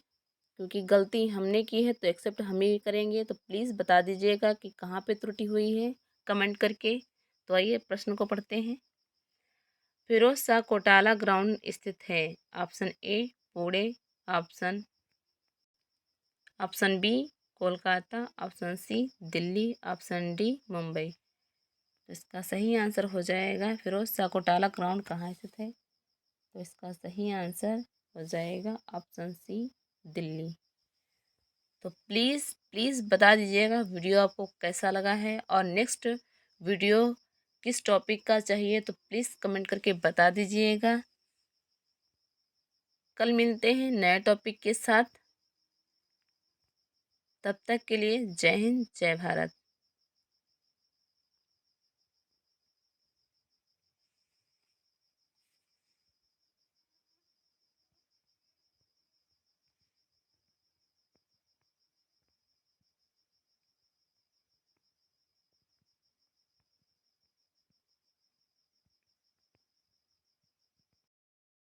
S2: क्योंकि गलती हमने की है तो एक्सेप्ट हम ही करेंगे। तो प्लीज़ बता दीजिएगा कि कहाँ पे त्रुटि हुई है कमेंट करके। तो आइए प्रश्न को पढ़ते हैं। फिरोज शाह कोटाला ग्राउंड स्थित है। Option A Pune, option option B Kolkata, option C Delhi, option D Mumbai. तो इसका सही आंसर हो जाएगा फिरोज शाह कोटाला ग्राउंड कहाँ स्थित है। तो इसका सही आंसर हो जाएगा ऑप्शन सी दिल्ली। तो प्लीज़ प्लीज़ बता दीजिएगा वीडियो आपको कैसा लगा है और नेक्स्ट वीडियो किस टॉपिक का चाहिए, तो प्लीज़ कमेंट करके बता दीजिएगा। कल मिलते हैं नए टॉपिक के साथ, तब तक के लिए जय हिंद जय भारत।